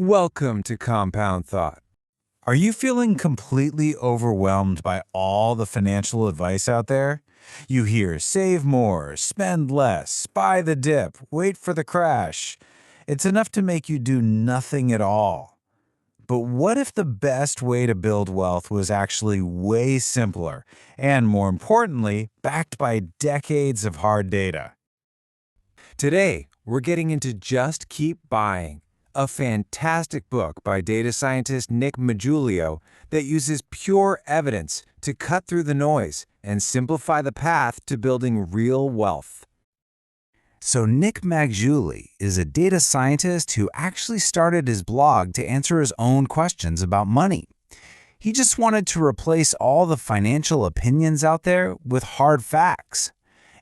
Welcome to Compound Thought. Are you feeling completely overwhelmed by all the financial advice out there? You hear save more, spend less, buy the dip, wait for the crash. It's enough to make you do nothing at all. But what if the best way to build wealth was actually way simpler and, more importantly, backed by decades of hard data? Today, we're getting into Just Keep Buying, a fantastic book by data scientist Nick Maggiulli that uses pure evidence to cut through the noise and simplify the path to building real wealth. So Nick Maggiulli is a data scientist who actually started his blog to answer his own questions about money. He just wanted to replace all the financial opinions out there with hard facts.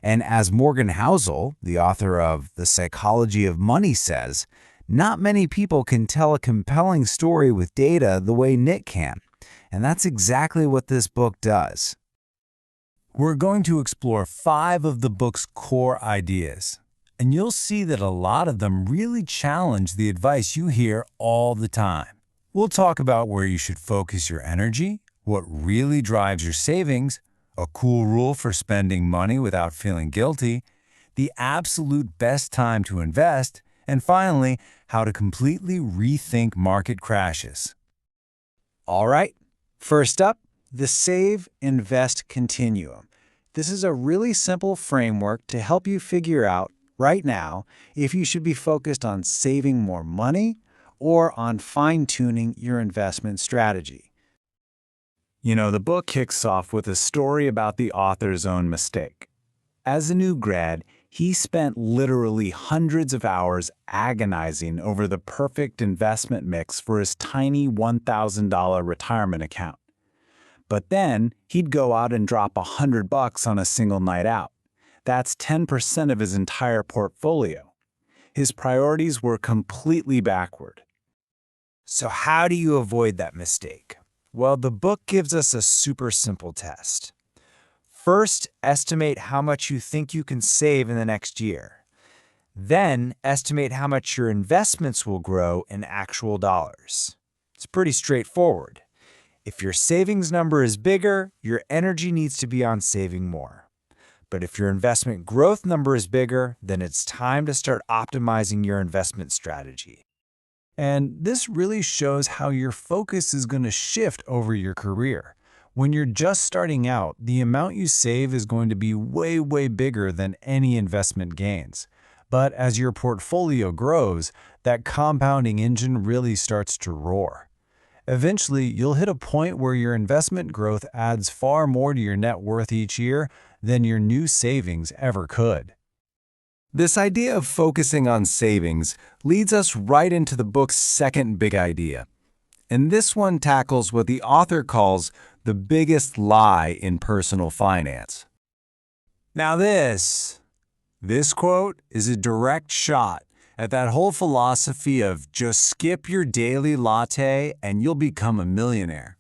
And as Morgan Housel, the author of The Psychology of Money, says, not many people can tell a compelling story with data the way Nick can, and that's exactly what this book does. We're going to explore 5 of the book's core ideas, and you'll see that a lot of them really challenge the advice you hear all the time. We'll talk about where you should focus your energy, what really drives your savings, a cool rule for spending money without feeling guilty, the absolute best time to invest, and finally, how to completely rethink market crashes. All right, first up, the Save, Invest Continuum. This is a really simple framework to help you figure out, right now, if you should be focused on saving more money or on fine-tuning your investment strategy. You know, the book kicks off with a story about the author's own mistake. As a new grad, he spent literally hundreds of hours agonizing over the perfect investment mix for his tiny $1,000 retirement account. But then he'd go out and drop $100 on a single night out. That's 10% of his entire portfolio. His priorities were completely backward. So how do you avoid that mistake? Well, the book gives us a super simple test. First, estimate how much you think you can save in the next year. Then, estimate how much your investments will grow in actual dollars. It's pretty straightforward. If your savings number is bigger, your energy needs to be on saving more. But if your investment growth number is bigger, then it's time to start optimizing your investment strategy. And this really shows how your focus is going to shift over your career. When you're just starting out, the amount you save is going to be way bigger than any investment gains. But as your portfolio grows, that compounding engine really starts to roar. Eventually, you'll hit a point where your investment growth adds far more to your net worth each year than your new savings ever could. This idea of focusing on savings leads us right into the book's second big idea. And this one tackles what the author calls the biggest lie in personal finance. Now this quote is a direct shot at that whole philosophy of just skip your daily latte and you'll become a millionaire.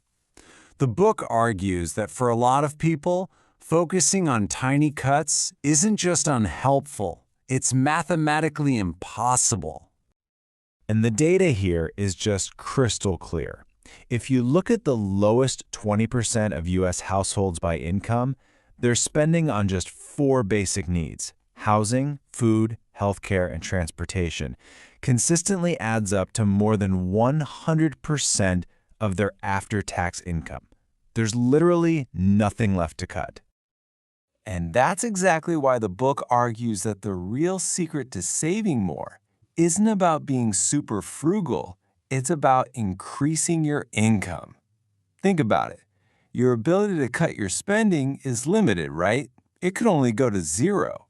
The book argues that for a lot of people, focusing on tiny cuts isn't just unhelpful, it's mathematically impossible. And the data here is just crystal clear. If you look at the lowest 20% of U.S. households by income, they're spending on just 4 basic needs: housing, food, healthcare, and transportation. Consistently adds up to more than 100% of their after-tax income. There's literally nothing left to cut. And that's exactly why the book argues that the real secret to saving more isn't about being super frugal. It's about increasing your income. Think about it. Your ability to cut your spending is limited, right? It could only go to 0.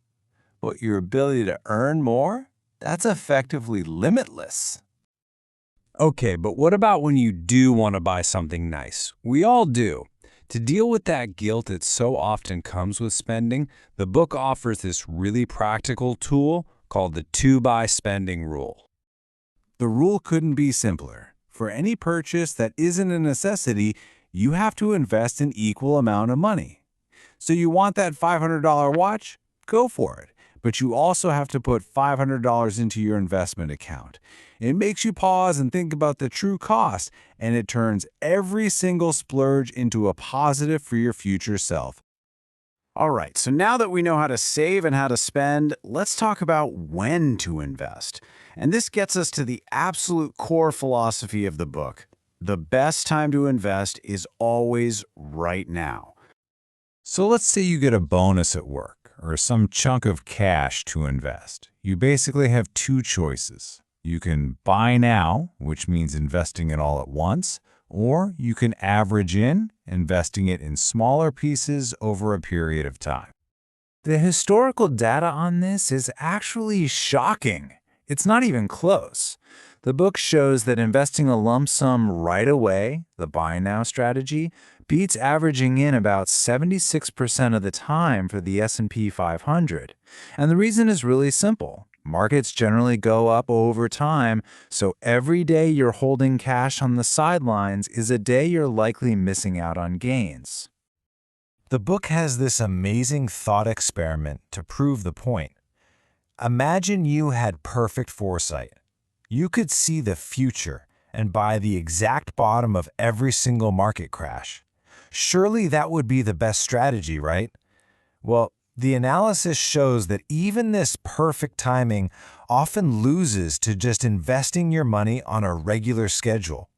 But your ability to earn more? That's effectively limitless. Okay, but what about when you do want to buy something nice? We all do. To deal with that guilt that so often comes with spending, the book offers this really practical tool called the 2-buy spending rule. The rule couldn't be simpler. For any purchase that isn't a necessity, you have to invest an equal amount of money. So you want that $500 watch? Go for it. but you also have to put $500 into your investment account. It makes you pause and think about the true cost, and it turns every single splurge into a positive for your future self. All right, so now that we know how to save and how to spend, let's talk about when to invest. And this gets us to the absolute core philosophy of the book. The best time to invest is always right now. So let's say you get a bonus at work or some chunk of cash to invest. You basically have two choices. You can buy now, which means investing it all at once, or you can average in, investing it in smaller pieces over a period of time. The historical data on this is actually shocking. It's not even close. The book shows that investing a lump sum right away, the buy now strategy, beats averaging in about 76% of the time for the S&P 500. And the reason is really simple. Markets generally go up over time, so every day you're holding cash on the sidelines is a day you're likely missing out on gains. The book has this amazing thought experiment to prove the point. Imagine you had perfect foresight. You could see the future and buy the exact bottom of every single market crash. Surely that would be the best strategy, right? Well, the analysis shows that even this perfect timing often loses to just investing your money on a regular schedule.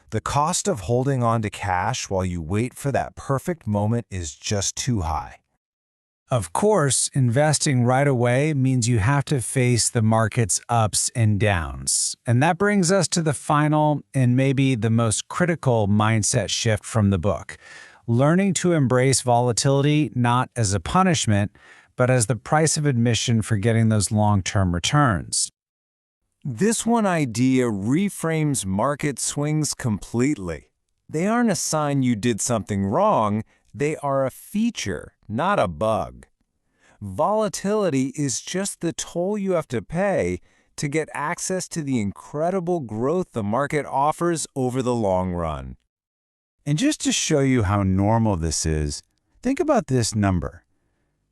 The cost of holding on to cash while you wait for that perfect moment is just too high. Of course, investing right away means you have to face the market's ups and downs. And that brings us to the final and maybe the most critical mindset shift from the book. Learning to embrace volatility not as a punishment, but as the price of admission for getting those long-term returns. This one idea reframes market swings completely. They aren't a sign you did something wrong, they are a feature, not a bug. Volatility is just the toll you have to pay to get access to the incredible growth the market offers over the long run. And just to show you how normal this is, think about this number.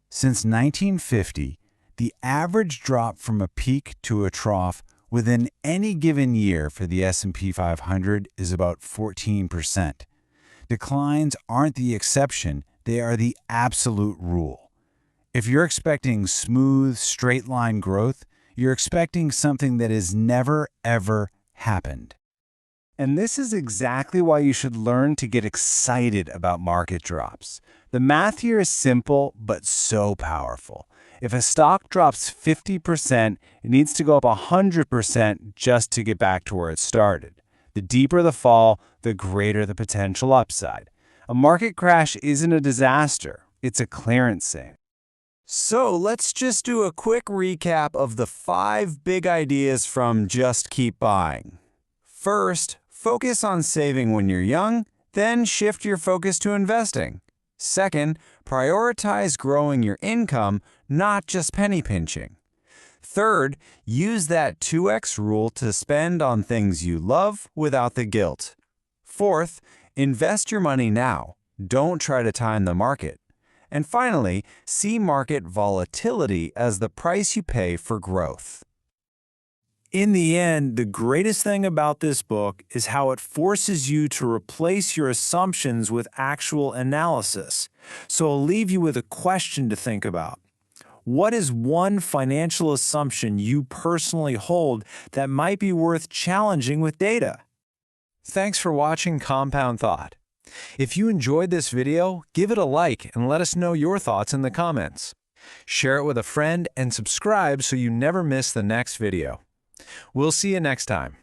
Since 1950, the average drop from a peak to a trough within any given year for the S&P 500 is about 14%. Declines aren't the exception, they are the absolute rule. If you're expecting smooth, straight-line growth, you're expecting something that has never, ever happened. And this is exactly why you should learn to get excited about market drops. The math here is simple, but so powerful. If a stock drops 50%, it needs to go up 100% just to get back to where it started. The deeper the fall, the greater the potential upside. A market crash isn't a disaster, it's a clearance sale. So let's just do a quick recap of the 5 big ideas from Just Keep Buying. First, focus on saving when you're young, then shift your focus to investing. Second, prioritize growing your income, not just penny pinching. Third, use that 2x rule to spend on things you love without the guilt. Fourth, invest your money now. Don't try to time the market. And finally, see market volatility as the price you pay for growth. In the end, the greatest thing about this book is how it forces you to replace your assumptions with actual analysis. So I'll leave you with a question to think about. What is one financial assumption you personally hold that might be worth challenging with data? Thanks for watching Compound Thought. If you enjoyed this video, give it a like and let us know your thoughts in the comments. Share it with a friend and subscribe so you never miss the next video. We'll see you next time.